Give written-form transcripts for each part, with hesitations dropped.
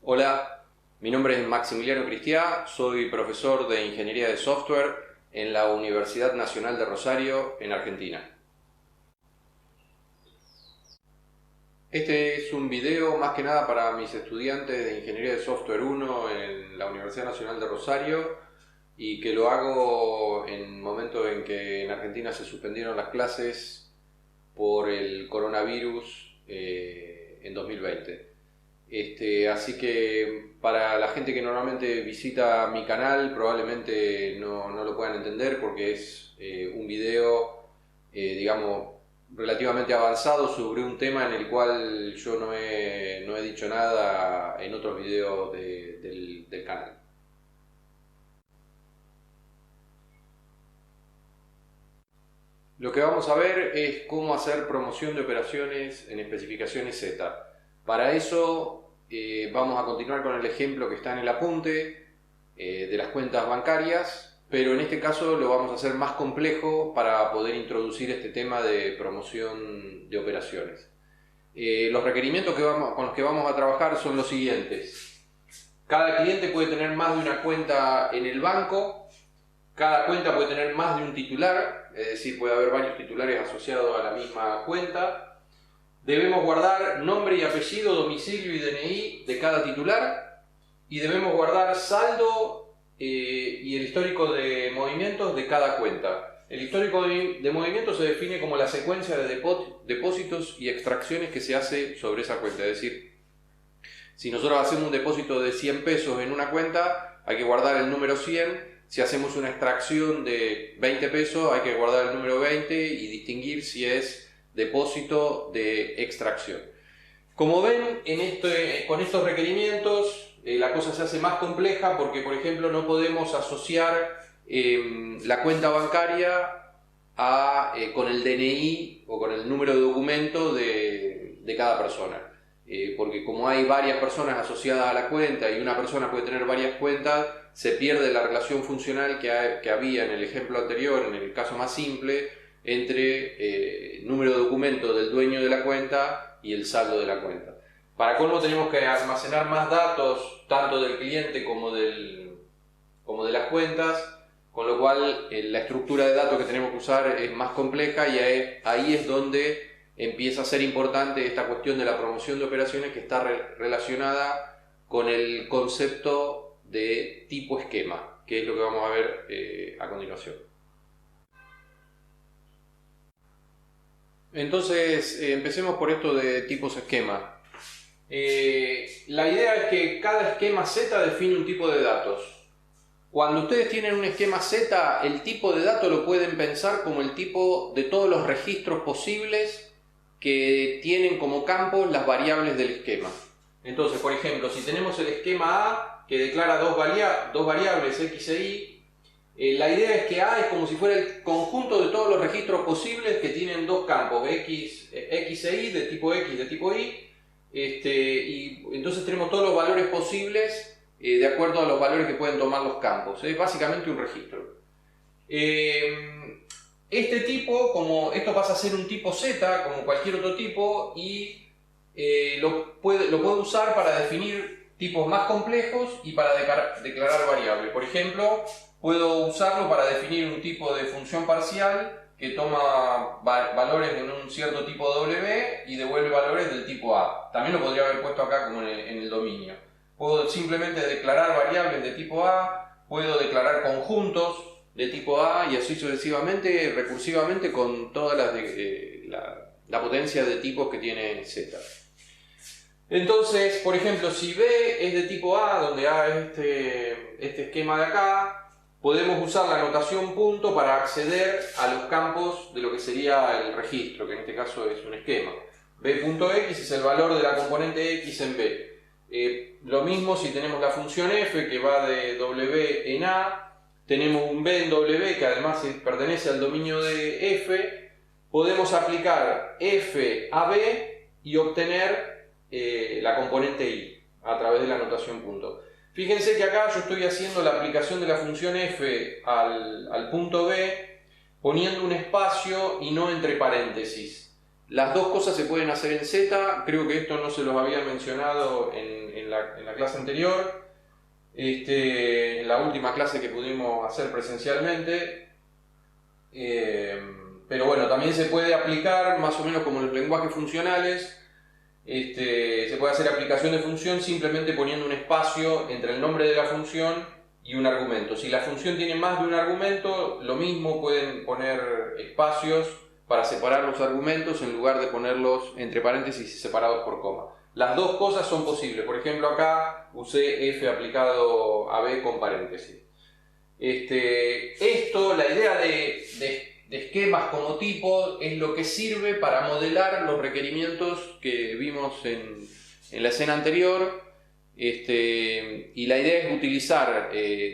Hola, mi nombre es Maximiliano Cristiá, soy profesor de Ingeniería de Software en la Universidad Nacional de Rosario, en Argentina. Este es un video más que nada para mis estudiantes de Ingeniería de Software 1 en la Universidad Nacional de Rosario y que lo hago en momentos en que en Argentina se suspendieron las clases por el coronavirus en 2020. Así que para la gente que normalmente visita mi canal probablemente no lo puedan entender porque es un video, digamos, relativamente avanzado sobre un tema en el cual yo no he dicho nada en otros videos del canal. Lo que vamos a ver es cómo hacer promoción de operaciones en especificaciones Z. Para eso vamos a continuar con el ejemplo que está en el apunte de las cuentas bancarias, pero en este caso lo vamos a hacer más complejo para poder introducir este tema de promoción de operaciones. Los requerimientos con los que vamos a trabajar son los siguientes. Cada cliente puede tener más de una cuenta en el banco, cada cuenta puede tener más de un titular, es decir, puede haber varios titulares asociados a la misma cuenta. Debemos guardar nombre y apellido, domicilio y DNI de cada titular y debemos guardar saldo y el histórico de movimientos de cada cuenta. El histórico de movimientos se define como la secuencia de depósitos y extracciones que se hace sobre esa cuenta. Es decir, si nosotros hacemos un depósito de 100 pesos en una cuenta, hay que guardar el número 100. Si hacemos una extracción de 20 pesos, hay que guardar el número 20 y distinguir si es depósito de extracción. Como ven, con estos requerimientos la cosa se hace más compleja porque, por ejemplo, no podemos asociar la cuenta bancaria con el DNI o con el número de documento de cada persona. Porque como hay varias personas asociadas a la cuenta y una persona puede tener varias cuentas, se pierde la relación funcional que había en el ejemplo anterior, en el caso más simple, entre el número de documento del dueño de la cuenta y el saldo de la cuenta. Para colmo tenemos que almacenar más datos, tanto del cliente como de las cuentas, con lo cual la estructura de datos que tenemos que usar es más compleja y ahí es donde empieza a ser importante esta cuestión de la promoción de operaciones que está relacionada con el concepto de tipo esquema, que es lo que vamos a ver a continuación. Entonces, empecemos por esto de tipos esquema. La idea es que cada esquema Z define un tipo de datos. Cuando ustedes tienen un esquema Z, el tipo de dato lo pueden pensar como el tipo de todos los registros posibles que tienen como campo las variables del esquema. Entonces, por ejemplo, si tenemos el esquema A que declara dos variables X e Y, la idea es que A es como si fuera el conjunto de todos los registros posibles que tienen dos campos, X e Y, de tipo X, de tipo Y, y entonces tenemos todos los valores posibles de acuerdo a los valores que pueden tomar los campos. Es básicamente un registro. Este tipo, como esto pasa a ser un tipo Z, como cualquier otro tipo, y lo puede usar para definir tipos más complejos y para declarar variables. Por ejemplo, puedo usarlo para definir un tipo de función parcial que toma valores de un cierto tipo W y devuelve valores del tipo A. También lo podría haber puesto acá como en el dominio. Puedo simplemente declarar variables de tipo A, puedo declarar conjuntos de tipo A y así sucesivamente, recursivamente con toda la potencia de tipos que tiene Z. Entonces, por ejemplo, si B es de tipo A, donde A es este esquema de acá, podemos usar la notación punto para acceder a los campos de lo que sería el registro, que en este caso es un esquema. B.x es el valor de la componente X en B. Lo mismo si tenemos la función f que va de W en A, tenemos un B en W que además pertenece al dominio de f, podemos aplicar f a B y obtener la componente Y a través de la notación punto. Fíjense que acá yo estoy haciendo la aplicación de la función f al punto B poniendo un espacio y no entre paréntesis. Las dos cosas se pueden hacer en Z, creo que esto no se los había mencionado en en la clase anterior, en la última clase que pudimos hacer presencialmente. Pero bueno, también se puede aplicar más o menos como en los lenguajes funcionales. Se puede hacer aplicación de función simplemente poniendo un espacio entre el nombre de la función y un argumento. Si la función tiene más de un argumento, lo mismo, pueden poner espacios para separar los argumentos en lugar de ponerlos entre paréntesis y separados por coma. Las dos cosas son posibles. Por ejemplo, acá usé f aplicado a b con paréntesis. La idea de esquemas como tipo es lo que sirve para modelar los requerimientos que vimos en la escena anterior. Y la idea es utilizar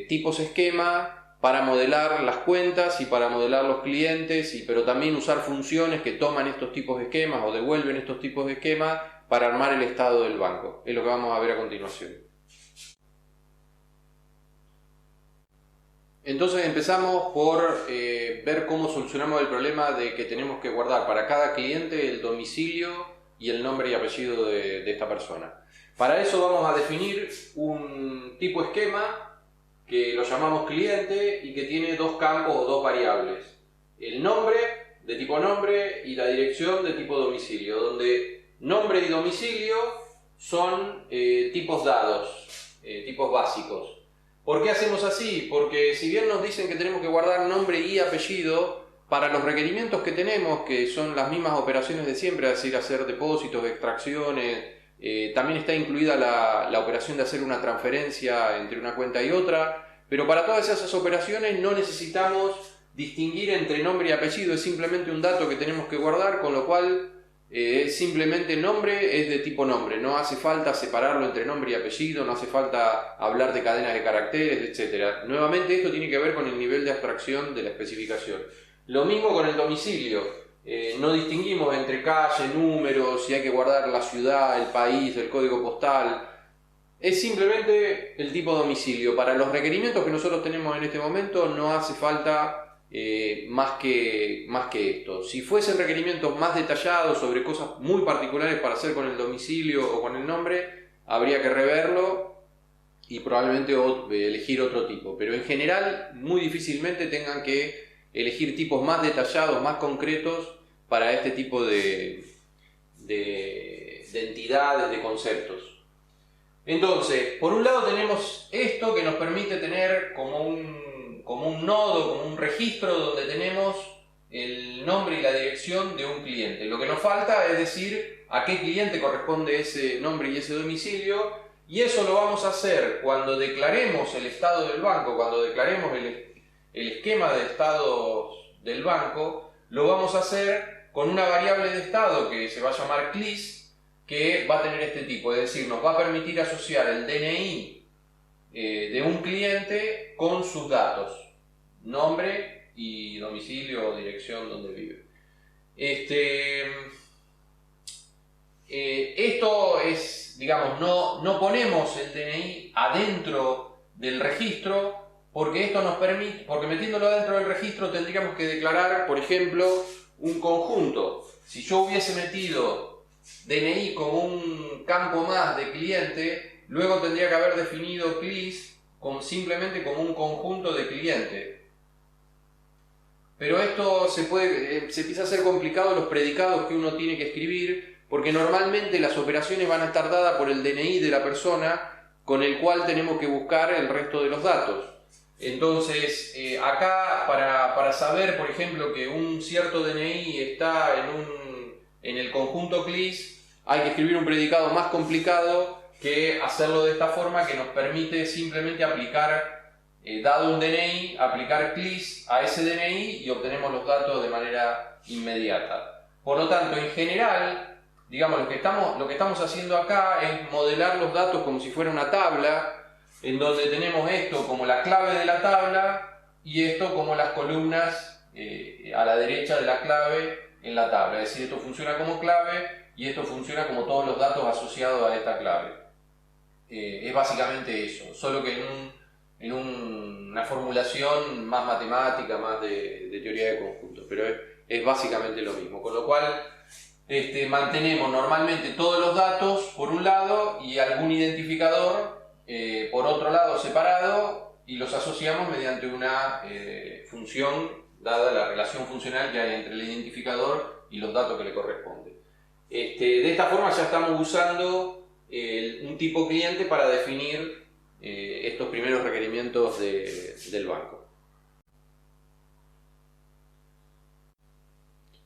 tipos esquema para modelar las cuentas y para modelar los clientes, pero también usar funciones que toman estos tipos de esquemas o devuelven estos tipos de esquemas para armar el estado del banco. Es lo que vamos a ver a continuación. Entonces empezamos por ver cómo solucionamos el problema de que tenemos que guardar para cada cliente el domicilio y el nombre y apellido de esta persona. Para eso vamos a definir un tipo esquema que lo llamamos cliente y que tiene dos campos o dos variables. El nombre de tipo nombre y la dirección de tipo domicilio, donde nombre y domicilio son tipos dados, tipos básicos. ¿Por qué hacemos así? Porque si bien nos dicen que tenemos que guardar nombre y apellido, para los requerimientos que tenemos, que son las mismas operaciones de siempre, es decir, hacer depósitos, extracciones, también está incluida la operación de hacer una transferencia entre una cuenta y otra, pero para todas esas operaciones no necesitamos distinguir entre nombre y apellido, es simplemente un dato que tenemos que guardar, con lo cual simplemente nombre es de tipo nombre, no hace falta separarlo entre nombre y apellido, no hace falta hablar de cadenas de caracteres, etc. Nuevamente esto tiene que ver con el nivel de abstracción de la especificación. Lo mismo con el domicilio, no distinguimos entre calle, números, si hay que guardar la ciudad, el país, el código postal. Es simplemente el tipo domicilio. Para los requerimientos que nosotros tenemos en este momento no hace falta más que esto. Si fuesen requerimientos más detallados sobre cosas muy particulares para hacer con el domicilio o con el nombre, habría que reverlo y probablemente elegir otro tipo. Pero en general muy difícilmente tengan que elegir tipos más detallados, más concretos para este tipo de entidades, de conceptos. Entonces, por un lado tenemos esto que nos permite tener como un nodo, como un registro donde tenemos el nombre y la dirección de un cliente. Lo que nos falta es decir a qué cliente corresponde ese nombre y ese domicilio, y eso lo vamos a hacer cuando declaremos el estado del banco, cuando declaremos el esquema de estados del banco. Lo vamos a hacer con una variable de estado que se va a llamar CLIS, que va a tener este tipo, es decir, nos va a permitir asociar el DNI de un cliente con sus datos, nombre y domicilio o dirección donde vive. Esto es, digamos, no ponemos el DNI adentro del registro, porque esto nos permite, porque metiéndolo adentro del registro tendríamos que declarar, por ejemplo, un conjunto. Si yo hubiese metido DNI como un campo más de cliente, luego tendría que haber definido CLIS simplemente como un conjunto de cliente. Pero esto se empieza a hacer complicado los predicados que uno tiene que escribir, porque normalmente las operaciones van a estar dadas por el DNI de la persona con el cual tenemos que buscar el resto de los datos. Entonces, acá para saber, por ejemplo, que un cierto DNI está en el conjunto CLIS, hay que escribir un predicado más complicado que hacerlo de esta forma, que nos permite simplemente aplicar, dado un DNI, aplicar CLIS a ese DNI y obtenemos los datos de manera inmediata. Por lo tanto, en general, digamos, lo que estamos haciendo acá es modelar los datos como si fuera una tabla, en donde tenemos esto como la clave de la tabla y esto como las columnas a la derecha de la clave en la tabla. Es decir, esto funciona como clave y esto funciona como todos los datos asociados a esta clave. Es básicamente eso, solo que en una formulación más matemática, más de teoría de conjuntos, pero es básicamente lo mismo. Con lo cual, mantenemos normalmente todos los datos por un lado y algún identificador por otro lado separado, y los asociamos mediante una función, dada la relación funcional que hay entre el identificador y los datos que le corresponden. De esta forma ya estamos usando un tipo cliente para definir estos primeros requerimientos del banco.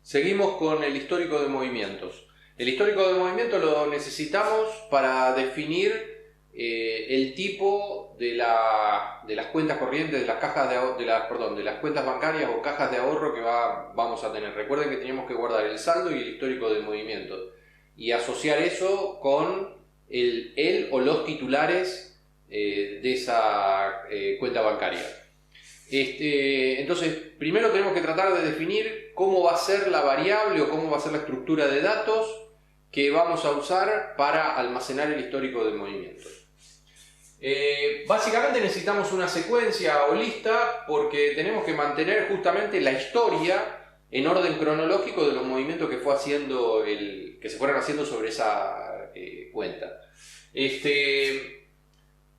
Seguimos con el histórico de movimientos. El histórico de movimientos lo necesitamos para definir el tipo de las cuentas corrientes, de las cajas de las cuentas bancarias o cajas de ahorro que vamos a tener. Recuerden que teníamos que guardar el saldo y el histórico de movimientos y asociar eso con el o los titulares de esa cuenta bancaria. Entonces, primero tenemos que tratar de definir cómo va a ser la variable o cómo va a ser la estructura de datos que vamos a usar para almacenar el histórico de movimientos. Básicamente necesitamos una secuencia o lista porque tenemos que mantener justamente la historia en orden cronológico de los movimientos que que se fueron haciendo sobre esa cuenta.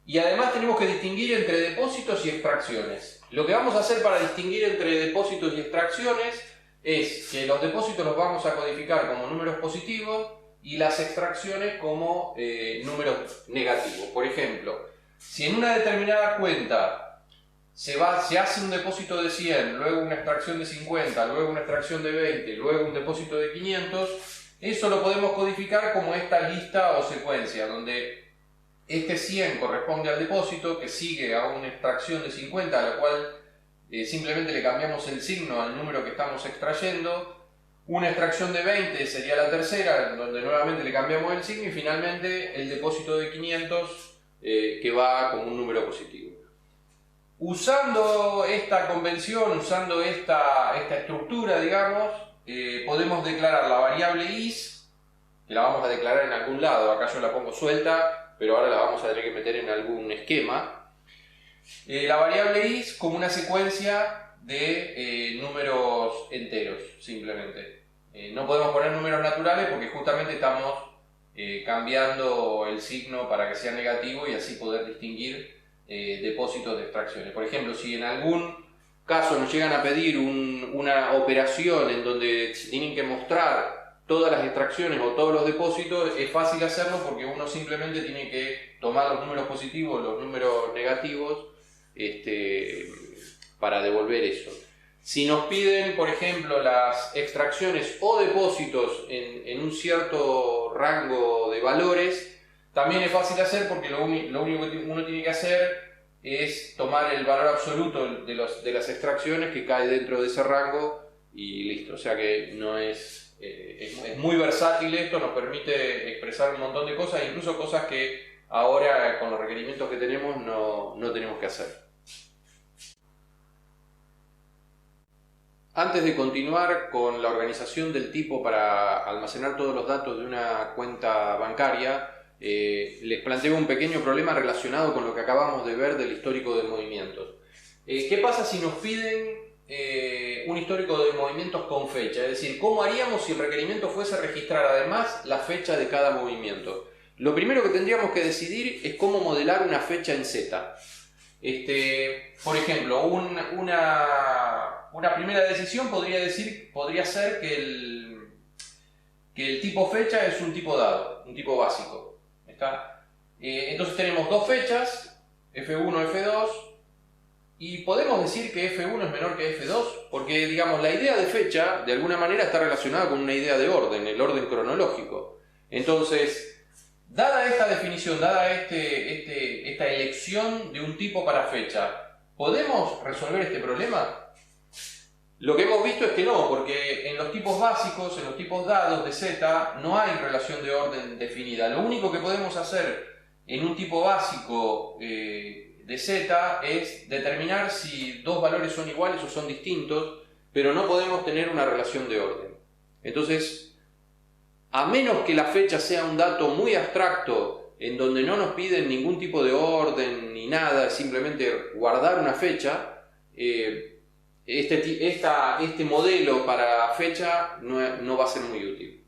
Y además tenemos que distinguir entre depósitos y extracciones. Lo que vamos a hacer para distinguir entre depósitos y extracciones es que los depósitos los vamos a codificar como números positivos y las extracciones como números negativos. Por ejemplo, si en una determinada cuenta se hace un depósito de 100, luego una extracción de 50, luego una extracción de 20, luego un depósito de 500, eso lo podemos codificar como esta lista o secuencia, donde este 100 corresponde al depósito, que sigue a una extracción de 50, a la cual simplemente le cambiamos el signo al número que estamos extrayendo. Una extracción de 20 sería la tercera, donde nuevamente le cambiamos el signo, y finalmente el depósito de 500 que va como un número positivo. Usando esta convención, usando esta estructura, digamos, podemos declarar la variable is, que la vamos a declarar en algún lado. Acá yo la pongo suelta, pero ahora la vamos a tener que meter en algún esquema. La variable is como una secuencia de números enteros, simplemente. No podemos poner números naturales porque justamente estamos cambiando el signo para que sea negativo y así poder distinguir depósitos de extracciones. Por ejemplo, si en algún caso nos llegan a pedir una operación en donde tienen que mostrar todas las extracciones o todos los depósitos, es fácil hacerlo porque uno simplemente tiene que tomar los números positivos, los números negativos, para devolver eso. Si nos piden, por ejemplo, las extracciones o depósitos en un cierto rango de valores, también es fácil hacer porque lo único que uno tiene que hacer es tomar el valor absoluto de las extracciones que cae dentro de ese rango y listo. O sea que no es muy versátil esto, nos permite expresar un montón de cosas, incluso cosas que ahora con los requerimientos que tenemos no tenemos que hacer. Antes de continuar con la organización del tipo para almacenar todos los datos de una cuenta bancaria, les planteo un pequeño problema relacionado con lo que acabamos de ver del histórico de movimientos. ¿Qué pasa si nos piden un histórico de movimientos con fecha? Es decir, ¿cómo haríamos si el requerimiento fuese a registrar además la fecha de cada movimiento? Lo primero que tendríamos que decidir es cómo modelar una fecha en Z. Por ejemplo, una primera decisión podría ser que el tipo fecha es un tipo dado, un tipo básico. ¿Está? Entonces tenemos dos fechas, F1, F2, y podemos decir que F1 es menor que F2, porque digamos, la idea de fecha de alguna manera está relacionada con una idea de orden, el orden cronológico. Entonces, dada esta definición, dada esta elección de un tipo para fecha, ¿podemos resolver este problema? Lo que hemos visto es que no, porque en los tipos básicos, en los tipos dados de Z, no hay relación de orden definida. Lo único que podemos hacer en un tipo básico de Z es determinar si dos valores son iguales o son distintos, pero no podemos tener una relación de orden. Entonces, a menos que la fecha sea un dato muy abstracto, en donde no nos piden ningún tipo de orden ni nada, simplemente guardar una fecha, este modelo para fecha no va a ser muy útil.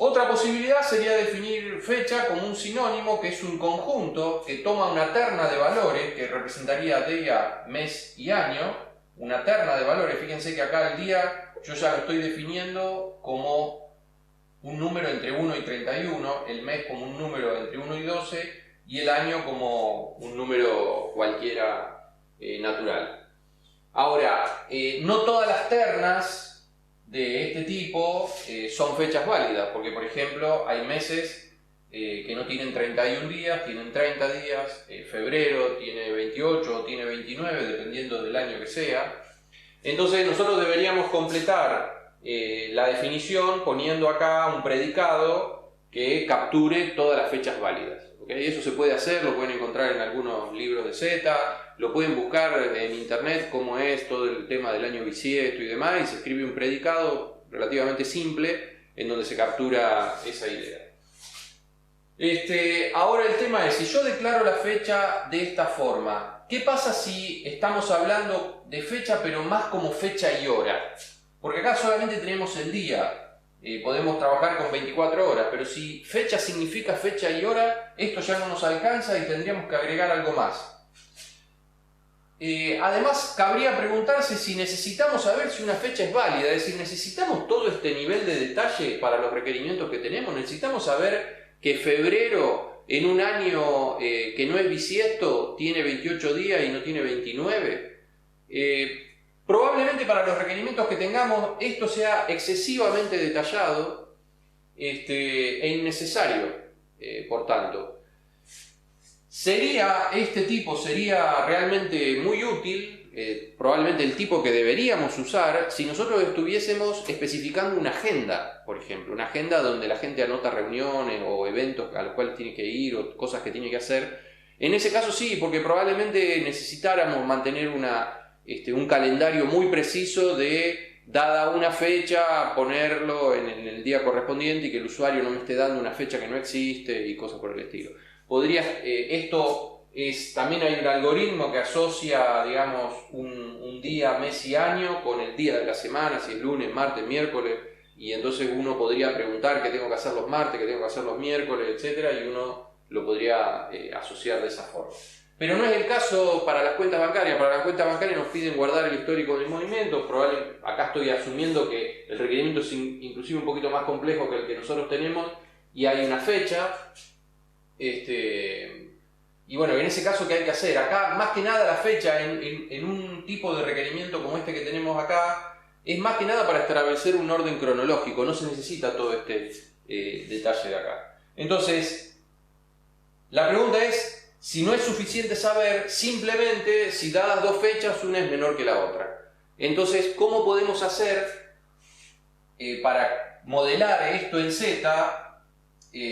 Otra posibilidad sería definir fecha como un sinónimo, que es un conjunto que toma una terna de valores que representaría día, mes y año. Una terna de valores, fíjense que acá el día yo ya lo estoy definiendo como un número entre 1 y 31, el mes como un número entre 1 y 12 y el año como un número cualquiera natural. Ahora, no todas las ternas de este tipo son fechas válidas, porque por ejemplo hay meses que no tienen 31 días, tienen 30 días, febrero tiene 28 o tiene 29, dependiendo del año que sea. Entonces nosotros deberíamos completar la definición poniendo acá un predicado que capture todas las fechas válidas. ¿Okay? Eso se puede hacer, lo pueden encontrar en algunos libros de Z, lo pueden buscar en internet cómo es todo el tema del año bisiesto y demás, y se escribe un predicado relativamente simple en donde se captura esa idea. Ahora el tema es, si yo declaro la fecha de esta forma, ¿qué pasa si estamos hablando de fecha pero más como fecha y hora? Porque acá solamente tenemos el día. Podemos trabajar con 24 horas, pero si fecha significa fecha y hora, esto ya no nos alcanza y tendríamos que agregar algo más. Además, cabría preguntarse si necesitamos saber si una fecha es válida, es decir, ¿necesitamos todo este nivel de detalle para los requerimientos que tenemos? ¿Necesitamos saber que febrero en un año que no es bisiesto tiene 28 días y no tiene 29? Probablemente para los requerimientos que tengamos esto sea excesivamente detallado e innecesario, por tanto. Sería realmente muy útil, probablemente el tipo que deberíamos usar, si nosotros estuviésemos especificando una agenda, por ejemplo, una agenda donde la gente anota reuniones o eventos a los cuales tiene que ir o cosas que tiene que hacer. En ese caso sí, porque probablemente necesitáramos mantener un calendario muy preciso de, dada una fecha, ponerlo en el día correspondiente y que el usuario no me esté dando una fecha que no existe y cosas por el estilo. También hay un algoritmo que asocia, digamos, un día, mes y año con el día de la semana, si es lunes, martes, miércoles, y entonces uno podría preguntar qué tengo que hacer los martes, qué tengo que hacer los miércoles, etc., y uno lo podría asociar de esa forma. Pero no es el caso para las cuentas bancarias. Para las cuentas bancarias nos piden guardar el histórico del movimiento. Acá estoy asumiendo que el requerimiento es inclusive un poquito más complejo que el que nosotros tenemos y hay una fecha. Y bueno, en ese caso, ¿qué hay que hacer? Acá, más que nada, la fecha en un tipo de requerimiento como este que tenemos acá es más que nada para establecer un orden cronológico. No se necesita todo este detalle de acá. Entonces, la pregunta es, si no es suficiente saber simplemente si dadas dos fechas una es menor que la otra. Entonces, ¿cómo podemos hacer para modelar esto en Z,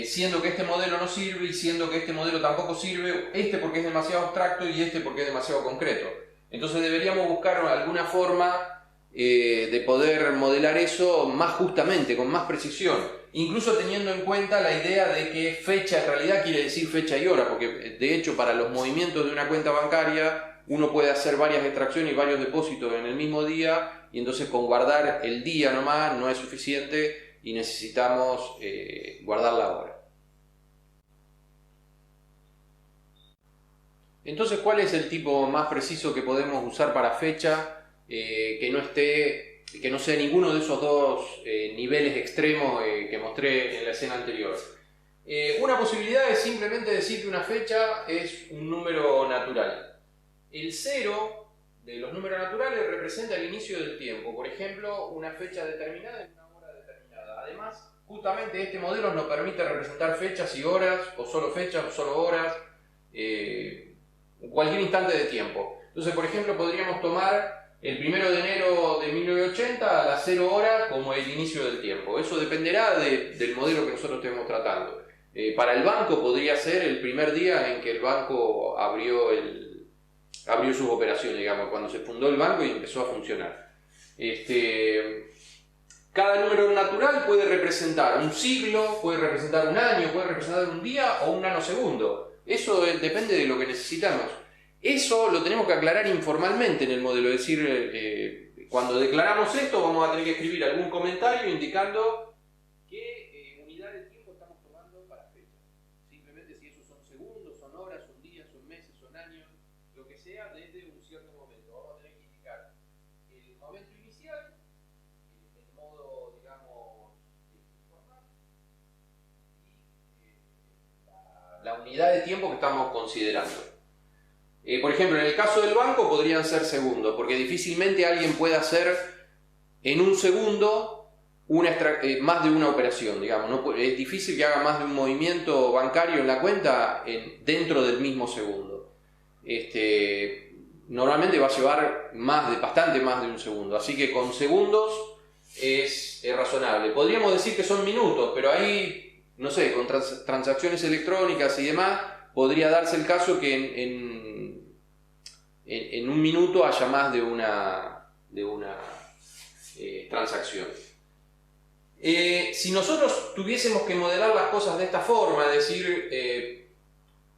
siendo que este modelo no sirve y siendo que este modelo tampoco sirve, porque es demasiado abstracto y porque es demasiado concreto? Entonces deberíamos buscar alguna forma de poder modelar eso más justamente, con más precisión. Incluso teniendo en cuenta la idea de que fecha en realidad quiere decir fecha y hora, porque de hecho para los movimientos de una cuenta bancaria uno puede hacer varias extracciones y varios depósitos en el mismo día, y entonces con guardar el día nomás no es suficiente y necesitamos guardar la hora. Entonces, ¿cuál es el tipo más preciso que podemos usar para fecha que no sea ninguno de esos dos niveles extremos que mostré en la escena anterior? Una posibilidad es simplemente decir que una fecha es un número natural. El 0 de los números naturales representa el inicio del tiempo, por ejemplo, una fecha determinada en una hora determinada. Además, justamente este modelo nos permite representar fechas y horas, o solo fechas o solo horas, cualquier instante de tiempo. Entonces, por ejemplo, podríamos tomar el 1 de enero de 1980 a las 0 horas como el inicio del tiempo. Eso dependerá del modelo que nosotros estemos tratando. Para el banco podría ser el primer día en que el banco abrió sus operaciones, digamos, cuando se fundó el banco y empezó a funcionar. Cada número natural puede representar un siglo, puede representar un año, puede representar un día o un nanosegundo. Eso depende de lo que necesitamos. Eso lo tenemos que aclarar informalmente en el modelo, es decir, cuando declaramos esto vamos a tener que escribir algún comentario indicando qué unidad el momento inicial, en modo, digamos, informal, y la unidad de tiempo que estamos considerando. Por ejemplo, en el caso del banco podrían ser segundos, porque difícilmente alguien puede hacer en un segundo más de una operación, digamos. No, es difícil que haga más de un movimiento bancario en la cuenta dentro del mismo segundo. Normalmente va a llevar bastante más de un segundo, así que con segundos es razonable. Podríamos decir que son minutos, pero ahí, no sé, con transacciones electrónicas y demás, podría darse el caso que en un minuto haya más de una transacción. Si nosotros tuviésemos que modelar las cosas de esta forma, es decir,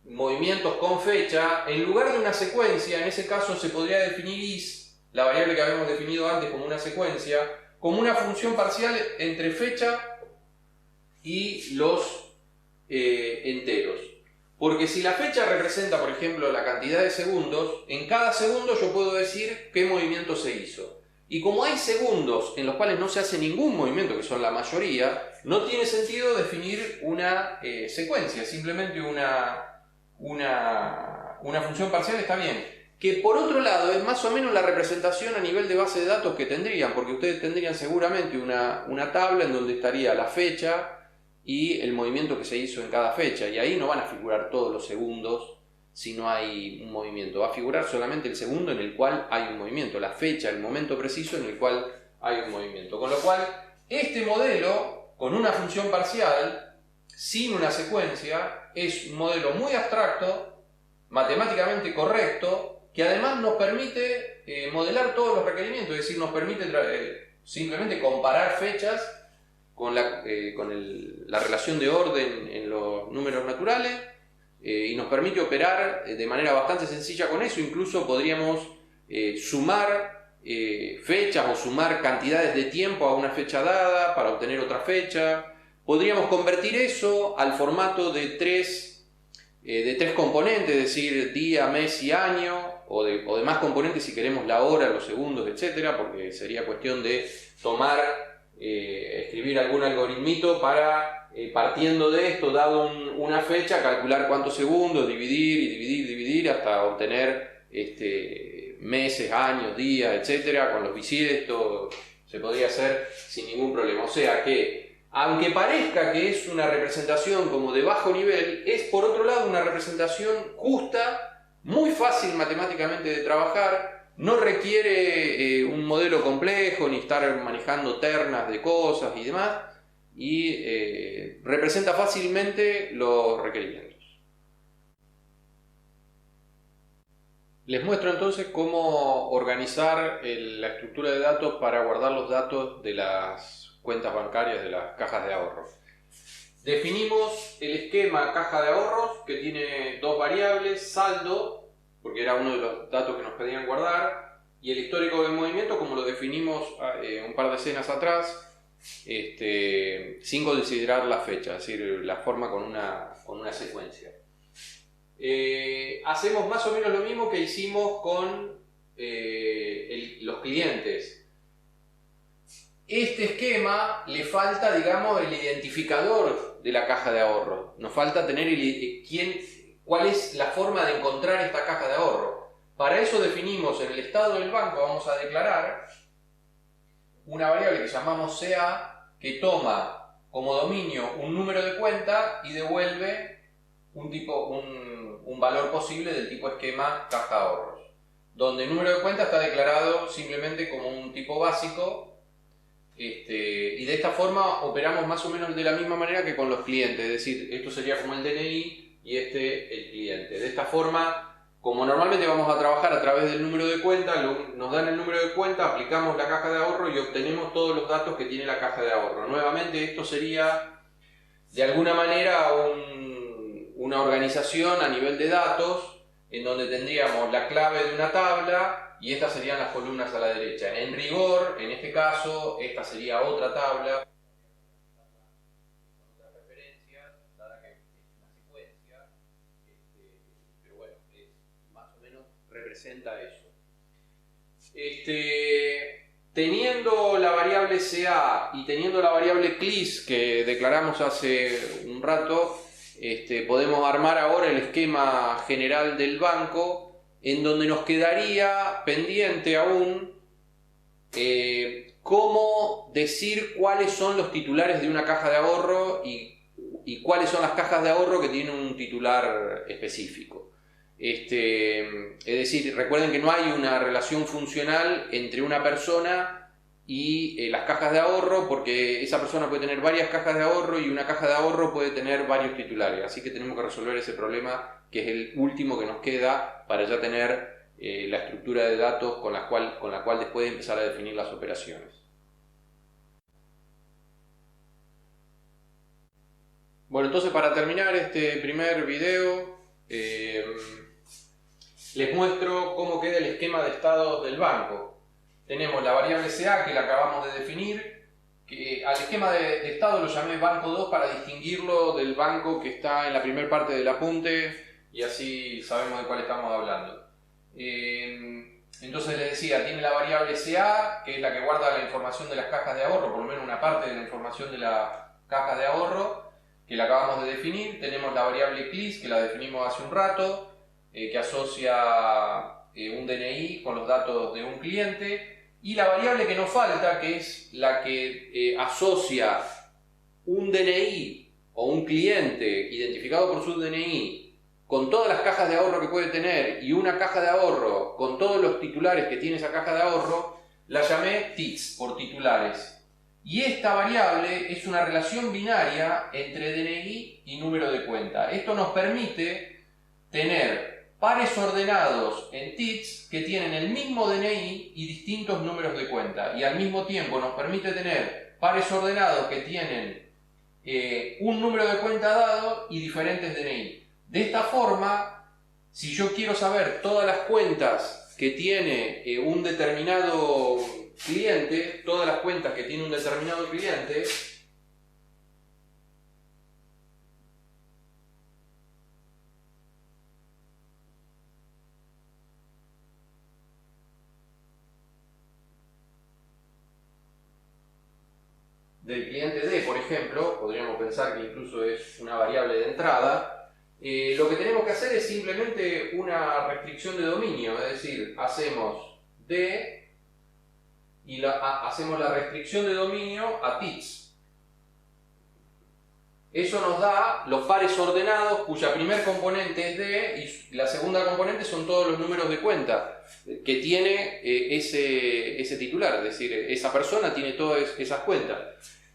movimientos con fecha, en lugar de una secuencia, en ese caso se podría definir is, la variable que habíamos definido antes como una secuencia, como una función parcial entre fecha y los enteros. Porque si la fecha representa, por ejemplo, la cantidad de segundos, en cada segundo yo puedo decir qué movimiento se hizo. Y como hay segundos en los cuales no se hace ningún movimiento, que son la mayoría, no tiene sentido definir una secuencia, simplemente una función parcial está bien. Que por otro lado es más o menos la representación a nivel de base de datos que tendrían, porque ustedes tendrían seguramente una tabla en donde estaría la fecha y el movimiento que se hizo en cada fecha, y ahí no van a figurar todos los segundos si no hay un movimiento, va a figurar solamente el segundo en el cual hay un movimiento, la fecha, el momento preciso en el cual hay un movimiento, con lo cual este modelo con una función parcial sin una secuencia es un modelo muy abstracto, matemáticamente correcto, que además nos permite modelar todos los requerimientos, es decir, nos permite simplemente comparar fechas con la relación de orden en los números naturales, y nos permite operar de manera bastante sencilla con eso. Incluso podríamos sumar fechas o sumar cantidades de tiempo a una fecha dada para obtener otra fecha. Podríamos convertir eso al formato de tres componentes, es decir, día, mes y año, o de más componentes si queremos la hora, los segundos, etc., porque sería cuestión de escribir algún algoritmito para, partiendo de esto, dado una fecha, calcular cuántos segundos, dividir hasta obtener meses, años, días, etc. Con los bisiestos se podría hacer sin ningún problema. O sea que, aunque parezca que es una representación como de bajo nivel, es por otro lado una representación justa, muy fácil matemáticamente de trabajar. No requiere un modelo complejo ni estar manejando ternas de cosas y demás, y representa fácilmente los requerimientos. Les muestro entonces cómo organizar la estructura de datos para guardar los datos de las cuentas bancarias, de las cajas de ahorro. Definimos el esquema caja de ahorros, que tiene dos variables: saldo, porque era uno de los datos que nos pedían guardar, y el histórico de movimiento, como lo definimos un par de escenas atrás, sin considerar la fecha, es decir, la forma con una secuencia. Hacemos más o menos lo mismo que hicimos con los clientes. Este esquema le falta, digamos, el identificador de la caja de ahorro. Nos falta tener cuál es la forma de encontrar esta caja de ahorro. Para eso definimos en el estado del banco, vamos a declarar una variable que llamamos CA, que toma como dominio un número de cuenta y devuelve un valor posible del tipo esquema caja de ahorros, donde el número de cuenta está declarado simplemente como un tipo básico. Y de esta forma operamos más o menos de la misma manera que con los clientes, es decir, esto sería como el DNI y el cliente. De esta forma, como normalmente vamos a trabajar a través del número de cuenta, nos dan el número de cuenta, aplicamos la caja de ahorro y obtenemos todos los datos que tiene la caja de ahorro. Nuevamente, esto sería de alguna manera una organización a nivel de datos, en donde tendríamos la clave de una tabla y estas serían las columnas a la derecha. En rigor, en este caso, esta sería otra tabla con otras referencias, dada que es una secuencia, pero bueno, más o menos representa eso. teniendo la variable CA y teniendo la variable CLIS que declaramos hace un rato, podemos armar ahora el esquema general del banco, en donde nos quedaría pendiente aún cómo decir cuáles son los titulares de una caja de ahorro y cuáles son las cajas de ahorro que tienen un titular específico. Es decir, recuerden que no hay una relación funcional entre una persona y las cajas de ahorro, porque esa persona puede tener varias cajas de ahorro y una caja de ahorro puede tener varios titulares. Así que tenemos que resolver ese problema, que es el último que nos queda para ya tener la estructura de datos con la cual después empezar a definir las operaciones. Bueno, entonces para terminar este primer video, les muestro cómo queda el esquema de estados del banco. Tenemos la variable CA, que la acabamos de definir, que al esquema de estado lo llamé banco 2 para distinguirlo del banco que está en la primera parte del apunte, y así sabemos de cuál estamos hablando. Entonces les decía, tiene la variable CA, que es la que guarda la información de las cajas de ahorro, por lo menos una parte de la información de la caja de ahorro, que la acabamos de definir. Tenemos la variable CLIS, que la definimos hace un rato, que asocia un DNI con los datos de un cliente, y la variable que nos falta, que es la que asocia un DNI o un cliente identificado por su DNI con todas las cajas de ahorro que puede tener y una caja de ahorro con todos los titulares que tiene esa caja de ahorro, la llamé TITS, por titulares. Y esta variable es una relación binaria entre DNI y número de cuenta. Esto nos permite tener pares ordenados en TITS que tienen el mismo DNI y distintos números de cuenta. Y al mismo tiempo nos permite tener pares ordenados que tienen un número de cuenta dado y diferentes DNI. De esta forma, si yo quiero saber todas las cuentas que tiene un determinado cliente, todas las cuentas que tiene un determinado cliente, del cliente D, por ejemplo, podríamos pensar que incluso es una variable de entrada, lo que tenemos que hacer es simplemente una restricción de dominio, es decir, hacemos D y hacemos la restricción de dominio a TITS. Eso nos da los pares ordenados cuya primer componente es D y la segunda componente son todos los números de cuenta que tiene ese titular, es decir, esa persona tiene todas esas cuentas.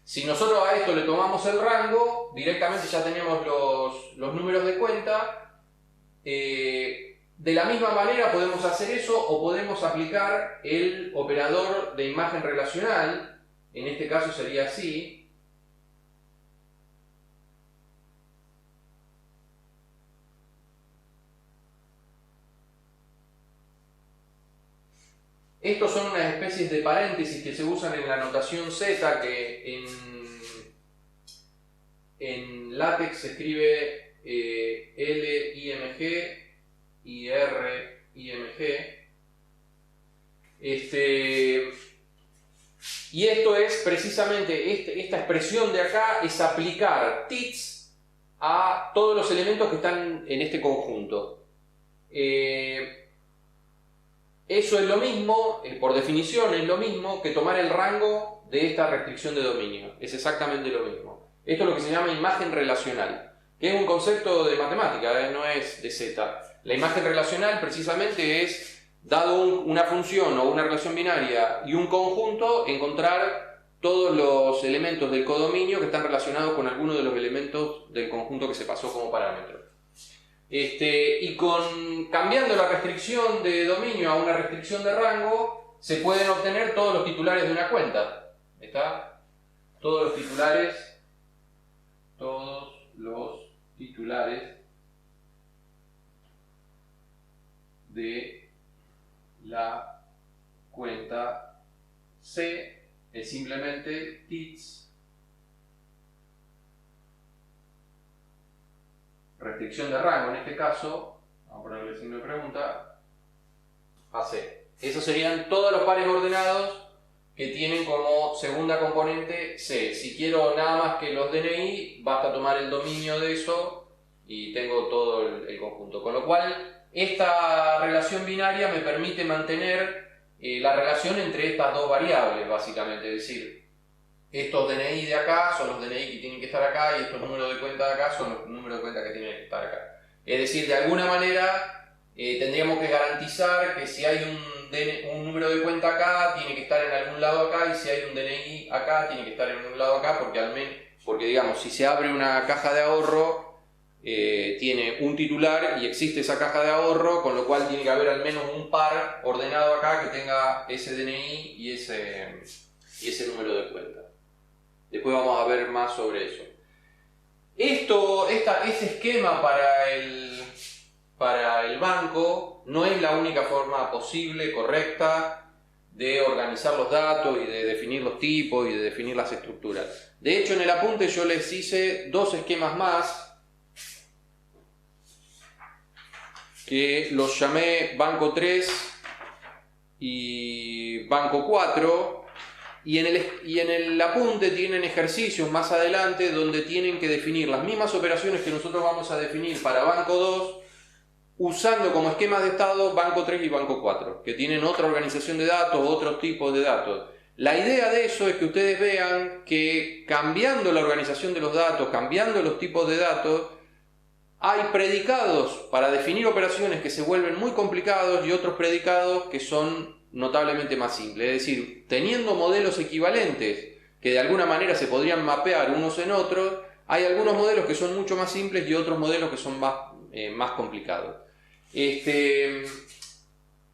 Si nosotros a esto le tomamos el rango, directamente ya tenemos los números de cuenta. De la misma manera podemos hacer eso o podemos aplicar el operador de imagen relacional. En este caso sería así. Estos son unas especies de paréntesis que se usan en la notación Z, que en LaTeX se escribe LIMG y RIMG. Y esto es precisamente, esta expresión de acá es aplicar TITS a todos los elementos que están en este conjunto. Eso es lo mismo, por definición es lo mismo que tomar el rango de esta restricción de dominio. Es exactamente lo mismo. Esto es lo que se llama imagen relacional, que es un concepto de matemática, no es de Z. La imagen relacional precisamente es, dado una función o una relación binaria y un conjunto, encontrar todos los elementos del codominio que están relacionados con alguno de los elementos del conjunto que se pasó como parámetro. Y cambiando la restricción de dominio a una restricción de rango, se pueden obtener todos los titulares de una cuenta. ¿Está? Todos los titulares de la cuenta C es simplemente TITS restricción de rango, en este caso, vamos a ponerle el signo de pregunta, AC. Esos serían todos los pares ordenados que tienen como segunda componente C. Si quiero nada más que los DNI, basta tomar el dominio de eso y tengo todo el conjunto. Con lo cual, esta relación binaria me permite mantener la relación entre estas dos variables, básicamente. Es decir, estos DNI de acá son los DNI que tienen que estar acá y estos números de cuenta de acá son los números de cuenta que tienen que estar acá. Es decir, de alguna manera tendríamos que garantizar que si hay un número de cuenta acá, tiene que estar en algún lado acá, y si hay un DNI acá, tiene que estar en un lado acá, porque digamos, si se abre una caja de ahorro, tiene un titular y existe esa caja de ahorro, con lo cual tiene que haber al menos un par ordenado acá que tenga ese DNI y ese número de cuenta. Después vamos a ver más sobre eso. Ese esquema para el banco no es la única forma posible, correcta, de organizar los datos y de definir los tipos y de definir las estructuras. De hecho, en el apunte yo les hice dos esquemas más, que los llamé Banco 3 y Banco 4, y en el apunte tienen ejercicios más adelante donde tienen que definir las mismas operaciones que nosotros vamos a definir para Banco 2, usando como esquemas de estado Banco 3 y Banco 4, que tienen otra organización de datos, otros tipos de datos. La idea de eso es que ustedes vean que cambiando la organización de los datos, cambiando los tipos de datos, hay predicados para definir operaciones que se vuelven muy complicados y otros predicados que son notablemente más simples. Es decir, teniendo modelos equivalentes que de alguna manera se podrían mapear unos en otros, hay algunos modelos que son mucho más simples y otros modelos que son más complicados.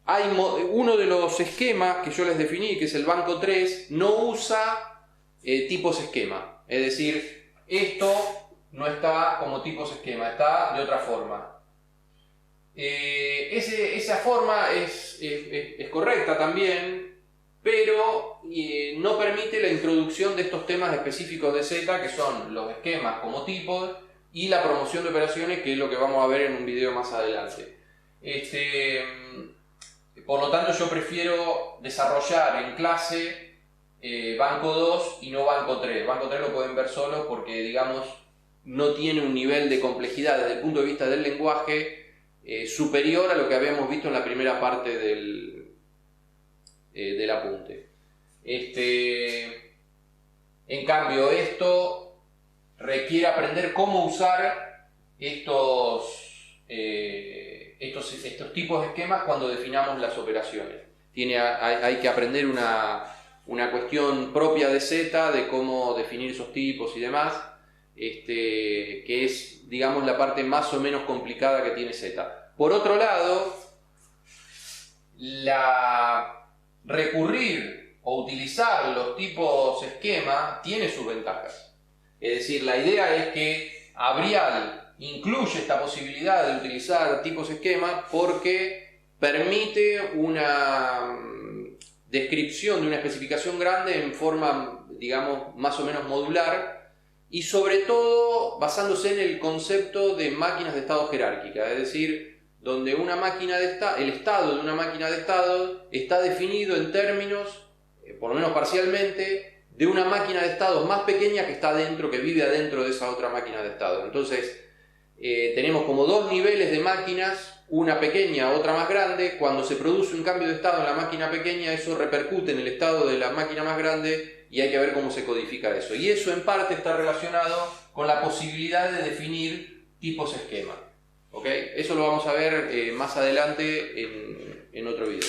Hay uno de los esquemas que yo les definí, que es el Banco 3, no usa tipos esquema. Es decir, esto no está como tipos esquema, está de otra forma. Esa forma es correcta también, pero no permite la introducción de estos temas específicos de Z, que son los esquemas como tipos y la promoción de operaciones, que es lo que vamos a ver en un video más adelante. Por lo tanto, yo prefiero desarrollar en clase Banco 2 y no Banco 3. Banco 3 lo pueden ver solo porque, digamos, no tiene un nivel de complejidad desde el punto de vista del lenguaje superior a lo que habíamos visto en la primera parte del apunte. En cambio, esto requiere aprender cómo usar estos tipos de esquemas cuando definamos las operaciones. Hay que aprender una cuestión propia de Z, de cómo definir esos tipos y demás, que es, digamos, la parte más o menos complicada que tiene Z. Por otro lado, recurrir o utilizar los tipos esquema tiene sus ventajas. Es decir, la idea es que Abrial incluye esta posibilidad de utilizar tipos esquema porque permite una descripción de una especificación grande en forma, digamos, más o menos modular, y sobre todo basándose en el concepto de máquinas de estado jerárquica, es decir, donde una máquina el estado de una máquina de estado está definido en términos, por lo menos parcialmente, de una máquina de estados más pequeña que está adentro, que vive adentro de esa otra máquina de estado. Entonces, tenemos como dos niveles de máquinas, una pequeña, otra más grande. Cuando se produce un cambio de estado en la máquina pequeña, eso repercute en el estado de la máquina más grande y hay que ver cómo se codifica eso. Y eso en parte está relacionado con la posibilidad de definir tipos esquema. ¿Okay? Eso lo vamos a ver más adelante en otro video.